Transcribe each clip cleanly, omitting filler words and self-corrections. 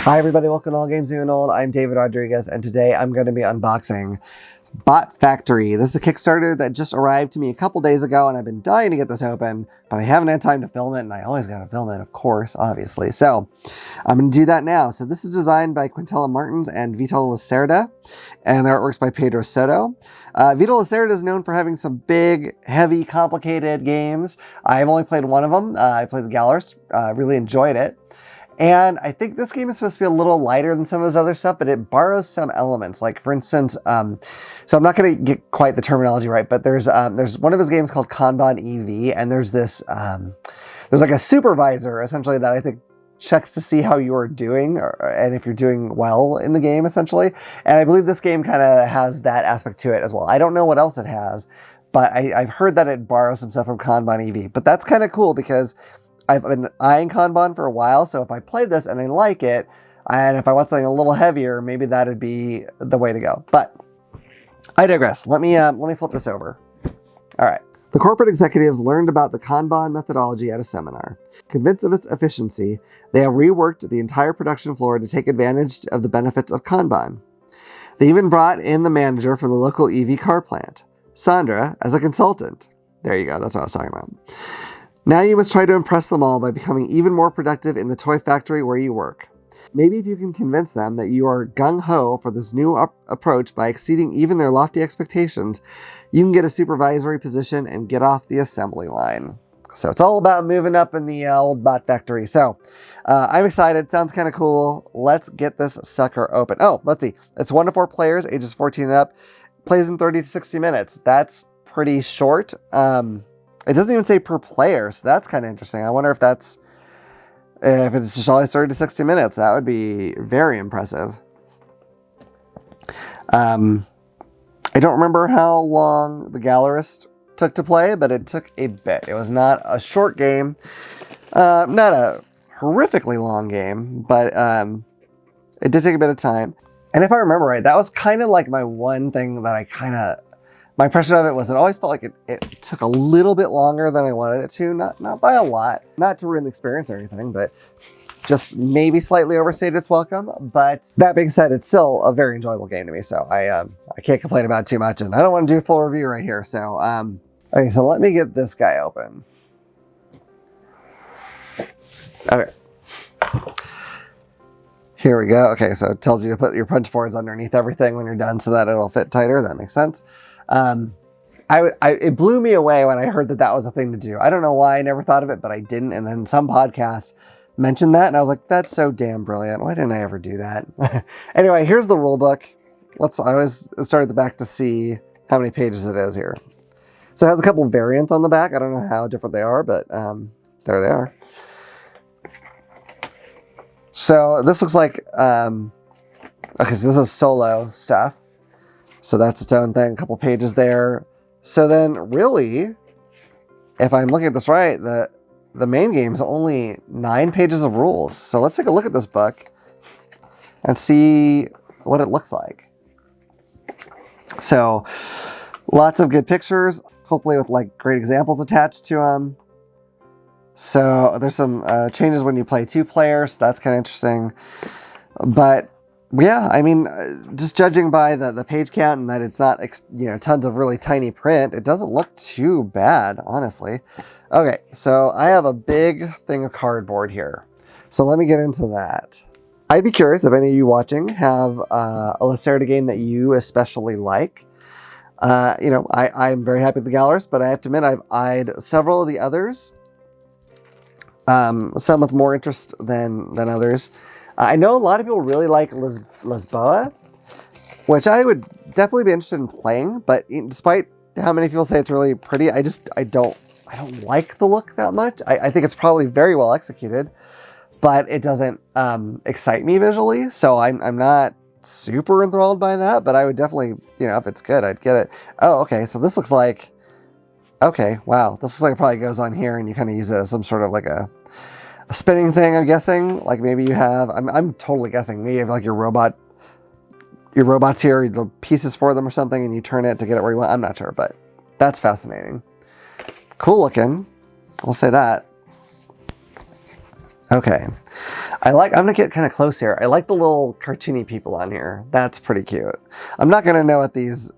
Hi everybody, welcome to All Games New and Old. I'm David Rodriguez, and today I'm going to be unboxing Bot Factory. This is a Kickstarter that just arrived to me a couple days ago, and I've been dying to get this open, but I haven't had time to film it, and I always got to film it, of course, obviously. So I'm going to do that now. So this is designed by Quintella Martins and Vital Lacerda, and the artwork's by Pedro Soto. Vital Lacerda is known for having some big, heavy, complicated games. I've only played one of them. I played the Gallerist, really enjoyed it. And I think this game is supposed to be a little lighter than some of his other stuff, but it borrows some elements. Like, for instance, so I'm not going to get quite the terminology right, but there's one of his games called Kanban EV, and there's this, there's like a supervisor, essentially, that I think checks to see how you're doing, and if you're doing well in the game, essentially. And I believe this game kind of has that aspect to it as well. I don't know what else it has, but I've heard that it borrows some stuff from Kanban EV. But that's kind of cool because I've been eyeing Kanban for a while, so if I play this and I like it, and if I want something a little heavier, maybe that'd be the way to go. But I digress. Let me flip this over. All right. The corporate executives learned about the Kanban methodology at a seminar. Convinced of its efficiency, they have reworked the entire production floor to take advantage of the benefits of Kanban. They even brought in the manager from the local EV car plant, Sandra, as a consultant. There you go. That's what I was talking about. Now you must try to impress them all by becoming even more productive in the toy factory where you work. Maybe if you can convince them that you are gung-ho for this new approach by exceeding even their lofty expectations, you can get a supervisory position and get off the assembly line. So it's all about moving up in the old bot factory. So I'm excited. Sounds kind of cool. Let's get this sucker open. Oh, let's see. It's 1 to 4 players, ages 14 and up. Plays in 30 to 60 minutes. That's pretty short. It doesn't even say per player, so that's kind of interesting. I wonder if it's just always 30 to 60 minutes. That would be very impressive. I don't remember how long the Gallerist took to play, but it took a bit. It was not a short game, not a horrifically long game, but it did take a bit of time. And if I remember right, that was kind of like my one thing that my impression of it was it always felt like it took a little bit longer than I wanted it to, not by a lot, not to ruin the experience or anything, but just maybe slightly overstayed its welcome. But that being said, it's still a very enjoyable game to me, so I can't complain about it too much, and I don't want to do a full review right here. So okay, so let me get this guy open. Okay. Here we go. Okay, so it tells you to put your punch boards underneath everything when you're done so that it'll fit tighter. That makes sense. It blew me away when I heard that was a thing to do. I don't know why I never thought of it, but I didn't. And then some podcast mentioned that, and I was like, that's so damn brilliant. Why didn't I ever do that? Anyway, here's the rule book. I always start at the back to see how many pages it is here. So it has a couple of variants on the back. I don't know how different they are, but there they are. So this looks like, okay, so this is solo stuff. So that's its own thing, a couple pages there. So then really, if I'm looking at this right, the main game is only 9 pages of rules. So let's take a look at this book and see what it looks like. So lots of good pictures, hopefully with like great examples attached to them. So there's some changes when you play 2 players. So that's kind of interesting. But yeah, I mean, just judging by the page count and that it's not, tons of really tiny print, it doesn't look too bad, honestly. Okay, so I have a big thing of cardboard here. So let me get into that. I'd be curious if any of you watching have a Lacerda game that you especially like. I'm very happy with the Gallerist, but I have to admit I've eyed several of the others. Some with more interest than others. I know a lot of people really like Lisboa, which I would definitely be interested in playing, but despite how many people say it's really pretty, I don't like the look that much. I think it's probably very well executed, but it doesn't excite me visually, so I'm not super enthralled by that, but I would definitely, if it's good, I'd get it. Oh, okay, so this looks like, okay, wow, this looks like it probably goes on here and you kind of use it as some sort of like a spinning thing, I'm guessing. Like maybe you have, I'm totally guessing, maybe you have like your robots here, the pieces for them or something, and you turn it to get it where you want. I'm not sure, but that's fascinating. Cool looking, I'll say that. Okay. I'm gonna get kind of close here. I like the little cartoony people on here. That's pretty cute. I'm not gonna know what these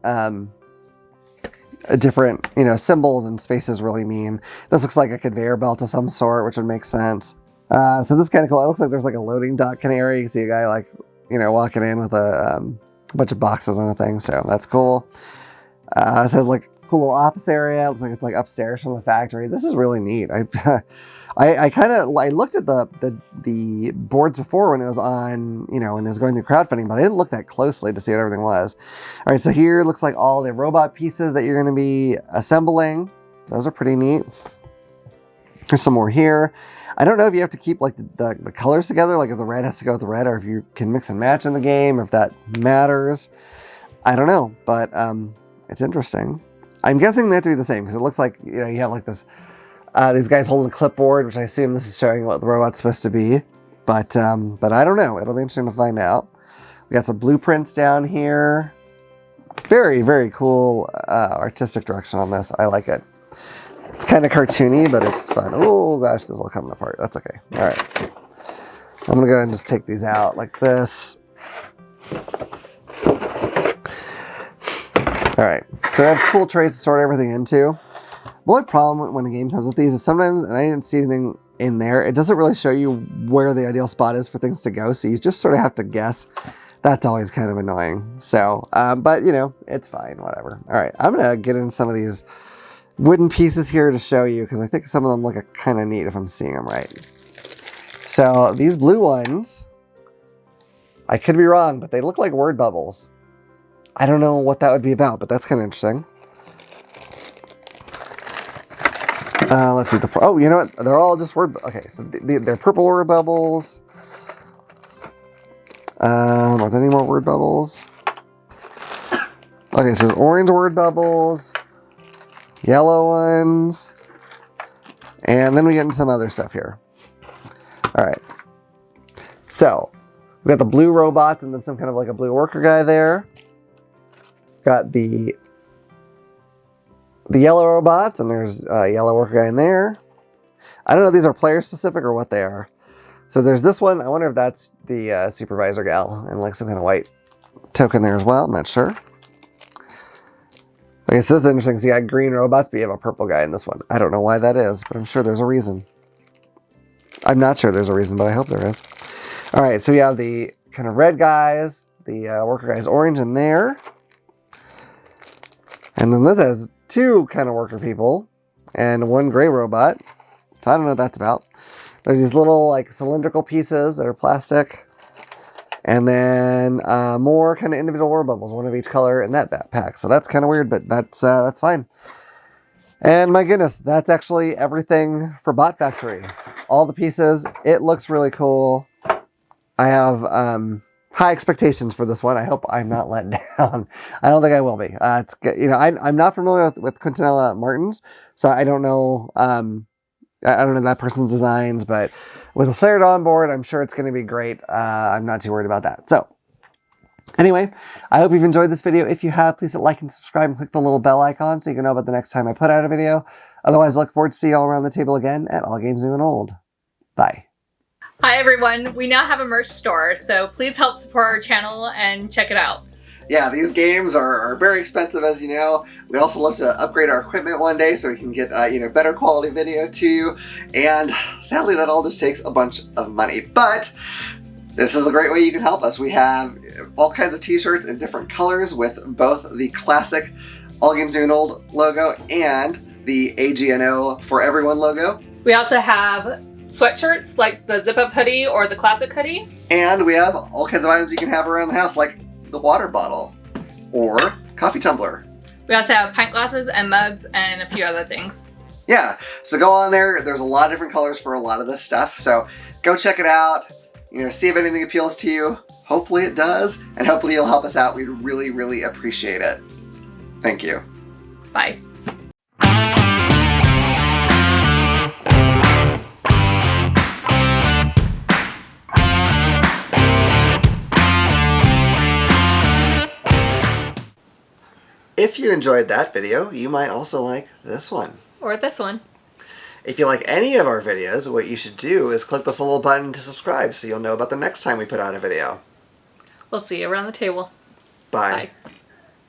different, symbols and spaces really mean. This looks like a conveyor belt of some sort, which would make sense. So this is kind of cool. It looks like there's like a loading dock kind of area. You can see a guy like, walking in with a bunch of boxes on a thing. So that's cool. It says like cool little office area. It looks like it's like upstairs from the factory. This is really neat. I looked at the boards before when it was on, when it was going through crowdfunding, but I didn't look that closely to see what everything was. All right, so here looks like all the robot pieces that you're going to be assembling. Those are pretty neat. There's some more here. I don't know if you have to keep like the colors together, like if the red has to go with the red, or if you can mix and match in the game, if that matters. I don't know, but it's interesting. I'm guessing they have to be the same because it looks like, you have like this, these guys holding a clipboard, which I assume this is showing what the robot's supposed to be. But I don't know. It'll be interesting to find out. We got some blueprints down here. Very, very cool artistic direction on this. I like it. It's kind of cartoony, but it's fun. Oh gosh, this is all coming apart. That's okay. All right. I'm gonna go ahead and just take these out like this. All right, so I have cool trays to sort everything into. The only problem when a game comes with these is sometimes, and I didn't see anything in there, it doesn't really show you where the ideal spot is for things to go, so you just sort of have to guess. That's always kind of annoying. So, but it's fine, whatever. All right, I'm gonna get into some of these wooden pieces here to show you, because I think some of them look kind of neat if I'm seeing them right. So these blue ones, I could be wrong, but they look like word bubbles. I don't know what that would be about, but that's kind of interesting. Let's see. Oh, you know what? They're all just word. Okay, so they're purple word bubbles. Are there any more word bubbles? Okay, so there's orange word bubbles, yellow ones, and then we get into some other stuff here. All right. So we got the blue robots and then some kind of like a blue worker guy there. Got the yellow robots, and there's a yellow worker guy in there. I don't know if these are player specific or what they are. So there's this one. I wonder if that's the supervisor gal and like some kind of white token there as well. I'm not sure. I guess this is interesting because you got green robots, but you have a purple guy in this one. I don't know why that is, but I'm sure there's a reason. I'm not sure there's a reason, but I hope there is. All right, so we have the kind of red guys, the worker guys orange in there. And then this has two kind of worker people and one gray robot. So I don't know what that's about. There's these little like cylindrical pieces that are plastic. And then more kind of individual word bubbles, one of each color in that backpack. So that's kind of weird, but that's fine. And my goodness, that's actually everything for Bot Factory. All the pieces. It looks really cool. I have high expectations for this one. I hope I'm not let down. I don't think I will be. It's I'm not familiar with Quintanilla Martins, so I don't know. I don't know that person's designs, but with Lacerda on board, I'm sure it's going to be great. I'm not too worried about that. So anyway, I hope you've enjoyed this video. If you have, please hit like and subscribe and click the little bell icon so you can know about the next time I put out a video. Otherwise, I look forward to see you all around the table again at All Games New and Old. Bye. Hi everyone, we now have a merch store, so please help support our channel and check it out. Yeah, these games are very expensive, as you know. We also love to upgrade our equipment one day so we can get better quality video to you. And sadly, that all just takes a bunch of money. But this is a great way you can help us. We have all kinds of t-shirts in different colors with both the classic All Games New and Old logo and the AGNO for Everyone logo. We also have sweatshirts like the zip-up hoodie or the classic hoodie. And we have all kinds of items you can have around the house, like the water bottle or coffee tumbler. We also have pint glasses and mugs and a few other things. Yeah, so go on there. There's a lot of different colors for a lot of this stuff. So go check it out. See if anything appeals to you. Hopefully it does. And hopefully you'll help us out. We'd really, really appreciate it. Thank you. Bye. If you enjoyed that video, you might also like this one. Or this one. If you like any of our videos, what you should do is click this little button to subscribe so you'll know about the next time we put out a video. We'll see you around the table. Bye. Bye.